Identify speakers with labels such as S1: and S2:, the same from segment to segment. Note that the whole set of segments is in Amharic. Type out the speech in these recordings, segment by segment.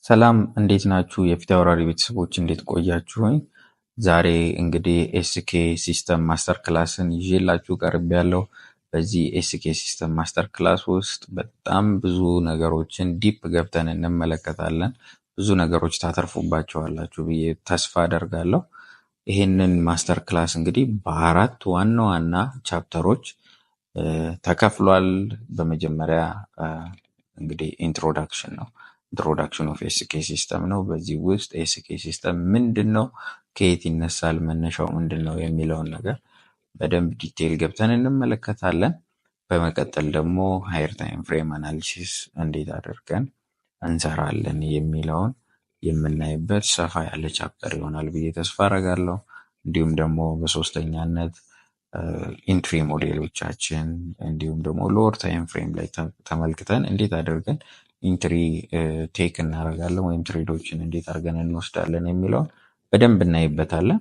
S1: ሰላም እንዴት ናችሁ? የፊት አውራሪ ቤተሰቦች እንዴት ቆያችሁኝ? ዛሬ እንግዲህ ኤስኬ ሲስተም ማስተር ክላስን ይዤላችሁ ቀርቤያለሁ። በዚህ ኤስኬ ሲስተም ማስተር ክላስ ውስጥ በጣም ብዙ ነገሮችን ዲፕ ገብተን እንመለከታለን። ብዙ ነገሮች ታተርፉባቸዋላችሁ ብዬ ተስፋ አደርጋለሁ። ይህንን ማስተር ክላስ እንግዲህ በአራት ዋና ዋና ቻፕተሮች ተከፍሏል። በመጀመሪያ እንግዲህ ኢንትሮዳክሽን ነው። ኢንትሮዳክሽን ኦፍ ኤስኬ ሲስተም ነው። በዚህ ውስጥ ኤስኬ ሲስተም ምንድን ነው፣ ከየት ይነሳል፣ መነሻው ምንድን ነው የሚለውን ነገር በደንብ ዲቴይል ገብተን እንመለከታለን። በመቀጠል ደግሞ ሃየር ታይም ፍሬም አናሊሲስ እንዴት አድርገን እንሰራለን የሚለውን የምናይበት ሰፋ ያለ ቻፕተር ይሆናል ብዬ ተስፋ አደርጋለሁ። እንዲሁም ደግሞ በሶስተኛነት ኢንትሪ ሞዴሎቻችን እንዲሁም ደግሞ ሎወር ታይም ፍሬም ላይ ተመልክተን እንዴት አድርገን ኢንትሪ ቴክ እናደርጋለን ወይም ትሬዶችን እንዴት አድርገን እንወስዳለን የሚለውን በደንብ እናይበታለን።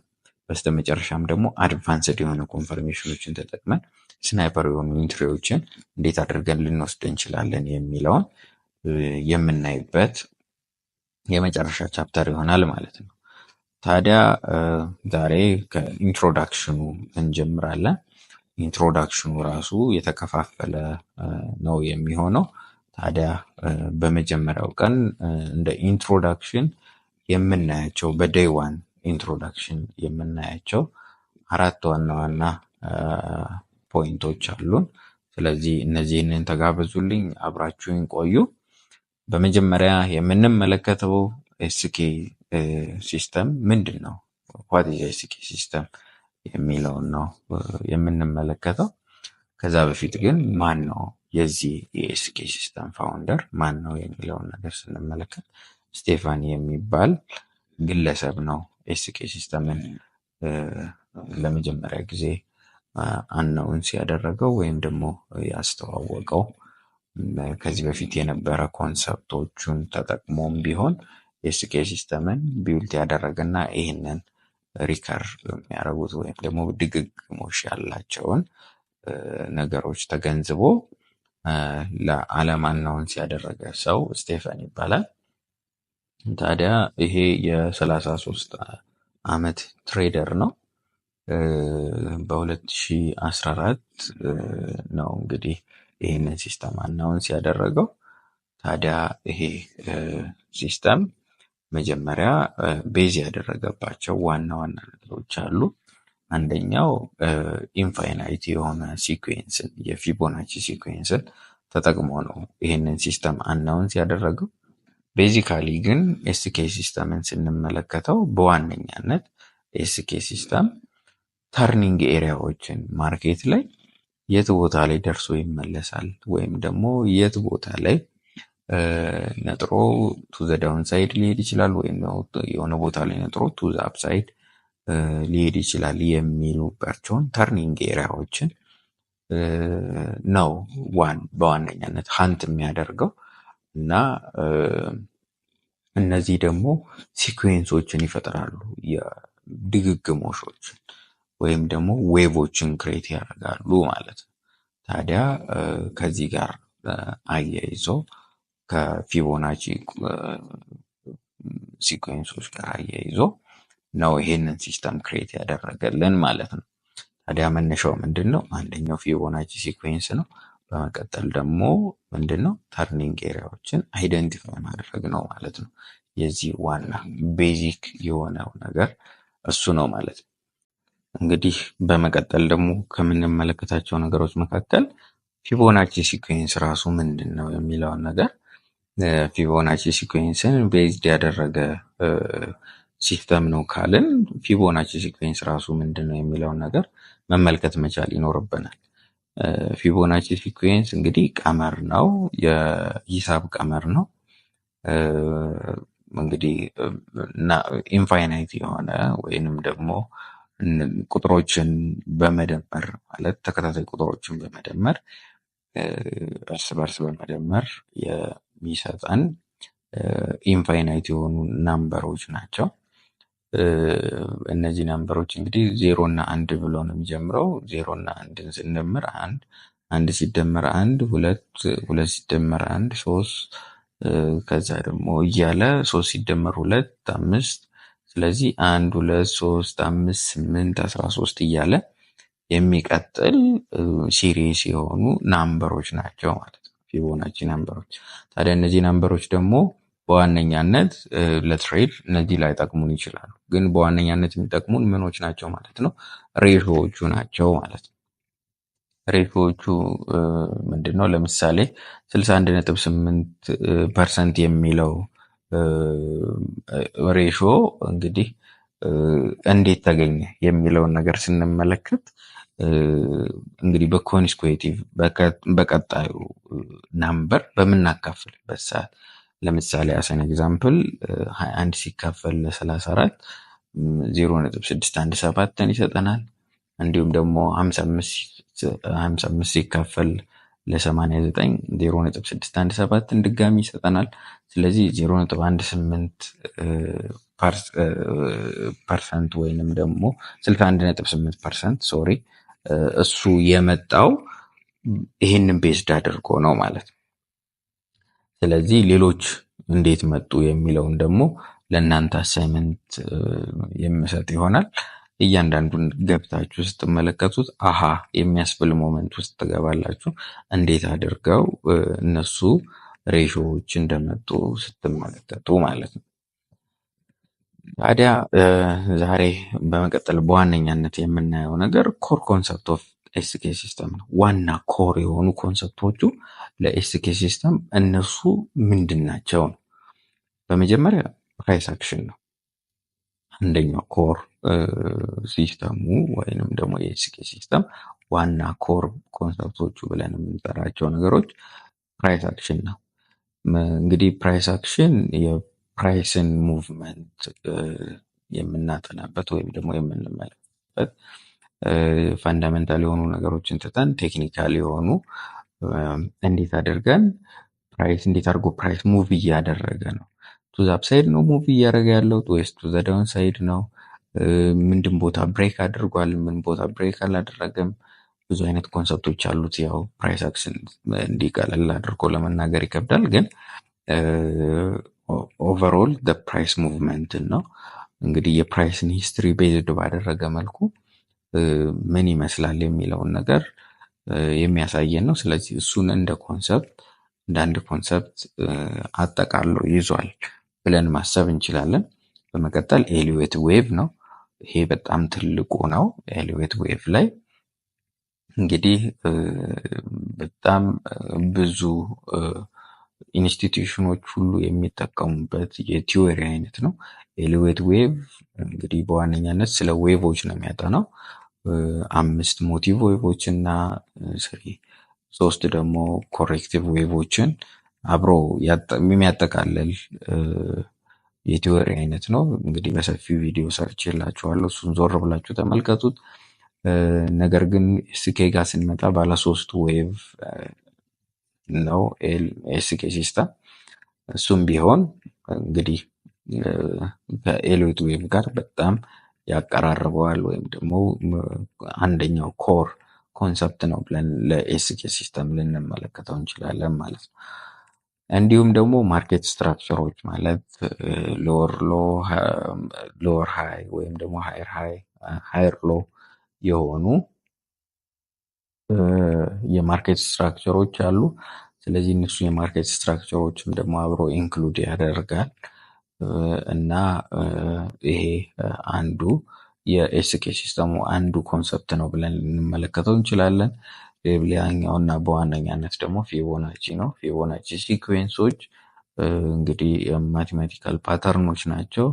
S1: በስተመጨረሻም ደግሞ አድቫንስድ የሆነ ኮንፈርሜሽኖችን ተጠቅመን ስናይፐር የሆኑ ኢንትሪዎችን እንዴት አድርገን ልንወስድ እንችላለን የሚለውን የምናይበት የመጨረሻ ቻፕተር ይሆናል ማለት ነው። ታዲያ ዛሬ ከኢንትሮዳክሽኑ እንጀምራለን። ኢንትሮዳክሽኑ ራሱ የተከፋፈለ ነው የሚሆነው። ታዲያ በመጀመሪያው ቀን እንደ ኢንትሮዳክሽን የምናያቸው በዴይ ዋን ኢንትሮዳክሽን የምናያቸው አራት ዋና ዋና ፖይንቶች አሉን። ስለዚህ እነዚህንን ተጋበዙልኝ፣ አብራችሁን ቆዩ። በመጀመሪያ የምንመለከተው ኤስኬ ሲስተም ምንድን ነው፣ ዋት ኢዝ ኤስኬ ሲስተም የሚለውን ነው የምንመለከተው። ከዛ በፊት ግን ማን ነው የዚህ የኤስኬ ሲስተም ፋውንደር ማን ነው የሚለውን ነገር ስንመለከት ስቴፋኒ የሚባል ግለሰብ ነው ኤስኬ ሲስተምን ለመጀመሪያ ጊዜ አናውንስ ያደረገው ወይም ደግሞ ያስተዋወቀው። ከዚህ በፊት የነበረ ኮንሰፕቶቹን ተጠቅሞም ቢሆን ኤስኬ ሲስተምን ቢውልት ያደረገና ይህንን ሪከር የሚያደርጉት ወይም ደግሞ ድግግሞሽ ያላቸውን ነገሮች ተገንዝቦ ለዓለም አናውንስ ያደረገ ሰው ስቴፈን ይባላል። ታዲያ ይሄ የ33 ዓመት ትሬደር ነው። በ2014 ነው እንግዲህ ይህንን ሲስተም አናውንስ ያደረገው። ታዲያ ይሄ ሲስተም መጀመሪያ ቤዝ ያደረገባቸው ዋና ዋና ነገሮች አሉ። አንደኛው ኢንፋይናይት የሆነ ሲኩዌንስን የፊቦናቺ ሲኩዌንስን ተጠቅሞ ነው ይህንን ሲስተም አናውንስ ያደረገው። ቤዚካሊ ግን ኤስኬ ሲስተምን ስንመለከተው በዋነኛነት ኤስኬ ሲስተም ተርኒንግ ኤሪያዎችን ማርኬት ላይ የት ቦታ ላይ ደርሶ ይመለሳል ወይም ደግሞ የት ቦታ ላይ ነጥሮ ቱ ዘ ዳውን ሳይድ ሊሄድ ይችላል ወይም የሆነ ቦታ ላይ ነጥሮ ቱ ዘ አፕ ሳይድ ሊሄድ ይችላል የሚሉባቸውን ተርኒንግ ኤሪያዎችን ነው በዋነኛነት ሀንት የሚያደርገው እና እነዚህ ደግሞ ሲኩዌንሶችን ይፈጥራሉ፣ የድግግሞሾችን ወይም ደግሞ ዌቮችን ክሬት ያደርጋሉ ማለት ነው። ታዲያ ከዚህ ጋር አያይዞ ከፊቦናቺ ሲኩዌንሶች ጋር አያይዞ ነው ይሄንን ሲስተም ክሬት ያደረገልን ማለት ነው። ታዲያ መነሻው ምንድን ነው? አንደኛው ፊቦናቺ ሲኩዌንስ ነው። በመቀጠል ደግሞ ምንድነው ተርኒንግ ኤሪያዎችን አይደንቲፋይ ማድረግ ነው ማለት ነው። የዚህ ዋና ቤዚክ የሆነው ነገር እሱ ነው ማለት ነው። እንግዲህ በመቀጠል ደግሞ ከምንመለከታቸው ነገሮች መካከል ፊቦናቺ ሲኩዌንስ ራሱ ምንድን ነው የሚለውን ነገር ፊቦናቺ ሲኩዌንስን ቤዝድ ያደረገ ሲስተም ነው ካልን ፊቦናቺ ሲኩዌንስ ራሱ ምንድን ነው የሚለውን ነገር መመልከት መቻል ይኖርብናል። ፊቦናቺ ሲኩዌንስ እንግዲህ ቀመር ነው፣ የሂሳብ ቀመር ነው። እንግዲህ ኢንፋይናይት የሆነ ወይንም ደግሞ ቁጥሮችን በመደመር ማለት ተከታታይ ቁጥሮችን በመደመር እርስ በርስ በመደመር የሚሰጠን ኢንፋይናይት የሆኑ ናምበሮች ናቸው። እነዚህ ናምበሮች እንግዲህ 0 እና 1 ብሎ ነው የሚጀምረው። 0 እና 1ን ስንደምር 1 ሲደመር 1 2 ሲደመር 1 3 ከዛ ደግሞ እያለ 3 ሲደመር 2 5። ስለዚህ 1 2 3 5 8 13 እያለ የሚቀጥል ሲሪስ የሆኑ ናምበሮች ናቸው ማለት ነው፣ ፊቦናቺ ናምበሮች። ታዲያ እነዚህ ናምበሮች ደግሞ በዋነኛነት ለትሬድ እነዚህ ላይ ጠቅሙን ይችላሉ፣ ግን በዋነኛነት የሚጠቅሙን ምኖች ናቸው ማለት ነው? ሬሾዎቹ ናቸው ማለት ነው። ሬሾዎቹ ምንድን ነው? ለምሳሌ 61.8% የሚለው ሬሾ እንግዲህ እንዴት ተገኘ የሚለውን ነገር ስንመለከት እንግዲህ በኮንስኩዌቲቭ በቀጣዩ ናምበር በምናካፍልበት ሰዓት ለምሳሌ አሰን ኤግዛምፕል 21 ሲካፈል ለ34 0.617 ይሰጠናል። እንዲሁም ደግሞ 55 ሲካፈል ለ89 0.617 ድጋሚ ይሰጠናል። ስለዚህ 0.18% ወይንም ደግሞ 61.8% ሶሪ እሱ የመጣው ይህንን ቤዝድ አድርጎ ነው ማለት ነው። ስለዚህ ሌሎች እንዴት መጡ የሚለውን ደግሞ ለእናንተ አሳይመንት የምሰጥ ይሆናል። እያንዳንዱን ገብታችሁ ስትመለከቱት አሃ የሚያስብል ሞመንት ውስጥ ትገባላችሁ፣ እንዴት አድርገው እነሱ ሬሾዎች እንደመጡ ስትመለከቱ ማለት ነው። ታዲያ ዛሬ በመቀጠል በዋነኛነት የምናየው ነገር ኮር ኮንሰፕት ኦፍ ኤስኬ ሲስተም ነው። ዋና ኮር የሆኑ ኮንሰፕቶቹ ለኤስኬ ሲስተም እነሱ ምንድን ናቸው ነው። በመጀመሪያ ፕራይስ አክሽን ነው አንደኛው ኮር ሲስተሙ ወይንም ደግሞ የኤስኬ ሲስተም ዋና ኮር ኮንሰፕቶቹ ብለን የምንጠራቸው ነገሮች ፕራይስ አክሽን ነው። እንግዲህ ፕራይስ አክሽን የፕራይስን ሙቭመንት የምናጠናበት ወይም ደግሞ የምንመለከትበት ፋንዳሜንታል የሆኑ ነገሮችን ትተን ቴክኒካል የሆኑ እንዴት አድርገን ፕራይስ እንዴት አድርጎ ፕራይስ ሙቭ እያደረገ ነው፣ ቱ ዘ አፕሳይድ ነው ሙቭ እያደረገ ያለው ወይስ ቱ ዘ ዳውን ሳይድ ነው፣ ምንድን ቦታ ብሬክ አድርጓል፣ ምን ቦታ ብሬክ አላደረገም። ብዙ አይነት ኮንሰፕቶች አሉት። ያው ፕራይስ አክሽን እንዲቀለል አድርጎ ለመናገር ይከብዳል፣ ግን ኦቨርኦል ዘ ፕራይስ ሙቭመንትን ነው እንግዲህ የፕራይስን ሂስትሪ ቤዝድ ባደረገ መልኩ ምን ይመስላል የሚለውን ነገር የሚያሳየን ነው። ስለዚህ እሱን እንደ ኮንሰፕት እንደ አንድ ኮንሰፕት አጠቃሎ ይዟል ብለን ማሰብ እንችላለን። በመቀጠል ኤሊዌት ዌቭ ነው። ይሄ በጣም ትልቁ ነው። ኤሊዌት ዌቭ ላይ እንግዲህ በጣም ብዙ ኢንስቲትዩሽኖች ሁሉ የሚጠቀሙበት የቲዮሪ አይነት ነው። ኤሊዌት ዌቭ እንግዲህ በዋነኛነት ስለ ዌቮች ነው የሚያጠናው። 5 ሞቲቭ ዌቮች እና 3 ደግሞ ኮሬክቲቭ ዌቮችን አብሮ የሚያጠቃልል የቲዮሪ አይነት ነው። እንግዲህ በሰፊው ቪዲዮ ሰርች የላችኋለሁ፣ እሱን ዞር ብላችሁ ተመልከቱት። ነገር ግን ኤስኬ ጋር ስንመጣ ባለ 3 ዌቭ ነው ኤስኬ ሲስተም። እሱም ቢሆን እንግዲህ ከኤሊዌት ዌቭ ጋር በጣም ያቀራርበዋል ወይም ደግሞ አንደኛው ኮር ኮንሰፕት ነው ብለን ለኤስኬ ሲስተም ልንመለከተው እንችላለን ማለት ነው። እንዲሁም ደግሞ ማርኬት ስትራክቸሮች ማለት ሎወር ሃይ ወይም ደግሞ ሃየር ሎ የሆኑ የማርኬት ስትራክቸሮች አሉ። ስለዚህ እነሱ የማርኬት ስትራክቸሮችም ደግሞ አብሮ ኢንክሉድ ያደርጋል እና ይሄ አንዱ የኤስኬ ሲስተሙ አንዱ ኮንሰፕት ነው ብለን ልንመለከተው እንችላለን። ሌላኛው እና በዋነኛነት ደግሞ ፊቦናቺ ነው። ፊቦናቺ ሲኩዌንሶች እንግዲህ ማቴማቲካል ፓተርኖች ናቸው።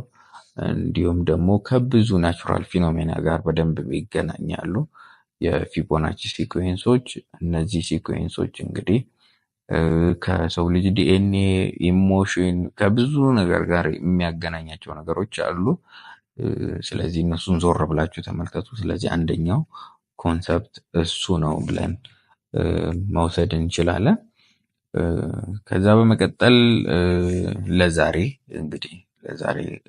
S1: እንዲሁም ደግሞ ከብዙ ናቹራል ፊኖሜና ጋር በደንብ ይገናኛሉ የፊቦናቺ ሲኩዌንሶች። እነዚህ ሲኩዌንሶች እንግዲህ ከሰው ልጅ ዲኤንኤ፣ ኢሞሽን ከብዙ ነገር ጋር የሚያገናኛቸው ነገሮች አሉ። ስለዚህ እነሱን ዞር ብላችሁ ተመልከቱ። ስለዚህ አንደኛው ኮንሰፕት እሱ ነው ብለን መውሰድ እንችላለን። ከዛ በመቀጠል ለዛሬ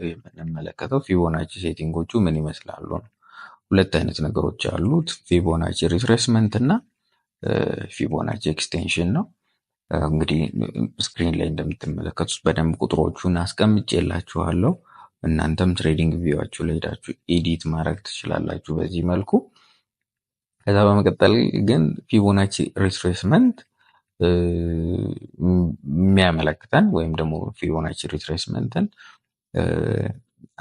S1: የምንመለከተው ፊቦናቺ ሴቲንጎቹ ምን ይመስላሉ ነው። 2 አይነት ነገሮች አሉት፣ ፊቦናቺ ሪትሬስመንት እና ፊቦናቺ ኤክስቴንሽን ነው። እንግዲህ ስክሪን ላይ እንደምትመለከቱት በደንብ ቁጥሮቹን አስቀምጬላችኋለሁ። እናንተም ትሬዲንግ ቪዋችሁ ላይ ሄዳችሁ ኤዲት ማድረግ ትችላላችሁ በዚህ መልኩ። ከዛ በመቀጠል ግን ፊቦናቺ ሪትሬስመንት የሚያመለክተን ወይም ደግሞ ፊቦናቺ ሪትሬስመንትን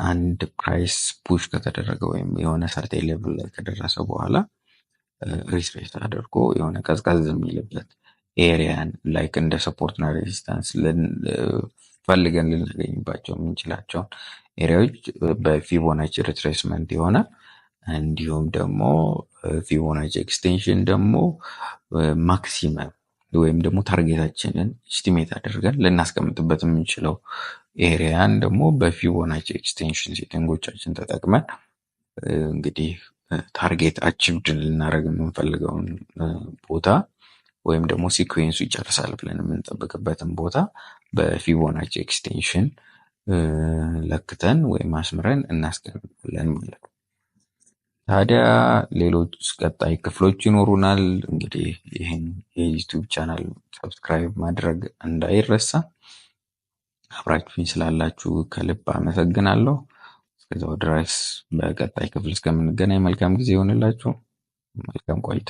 S1: አንድ ፕራይስ ፑሽ ከተደረገ ወይም የሆነ ሰርቴን ሌቭል ላይ ከደረሰ በኋላ ሪትሬስ አድርጎ የሆነ ቀዝቀዝ የሚልበት ኤሪያን ላይክ እንደ ሰፖርትና ሬዚስታንስ ፈልገን ልናገኝባቸው የምንችላቸውን ኤሪያዎች በፊቦናቺ ሪትሬስመንት ይሆናል። እንዲሁም ደግሞ ፊቦናቺ ኤክስቴንሽን ደግሞ ማክሲመም ወይም ደግሞ ታርጌታችንን ኢስቲሜት አድርገን ልናስቀምጥበት የምንችለው ኤሪያን ደግሞ በፊቦናቺ ኤክስቴንሽን ሴቲንጎቻችን ተጠቅመን እንግዲህ ታርጌት አቺቭድ ልናደርግ የምንፈልገውን ቦታ ወይም ደግሞ ሲኩዌንሱ ይጨርሳል ብለን የምንጠብቅበትን ቦታ በፊቦናቺ ኤክስቴንሽን ለክተን ወይም አስምረን እናስቀምጣለን ማለት ነው። ታዲያ ሌሎች ቀጣይ ክፍሎች ይኖሩናል። እንግዲህ ይህን የዩቲዩብ ቻናል ሰብስክራይብ ማድረግ እንዳይረሳ። አብራችሁኝ ስላላችሁ ከልብ አመሰግናለሁ። እስከዛው ድረስ በቀጣይ ክፍል እስከምንገናኝ መልካም ጊዜ ይሆንላችሁ። መልካም ቆይታ።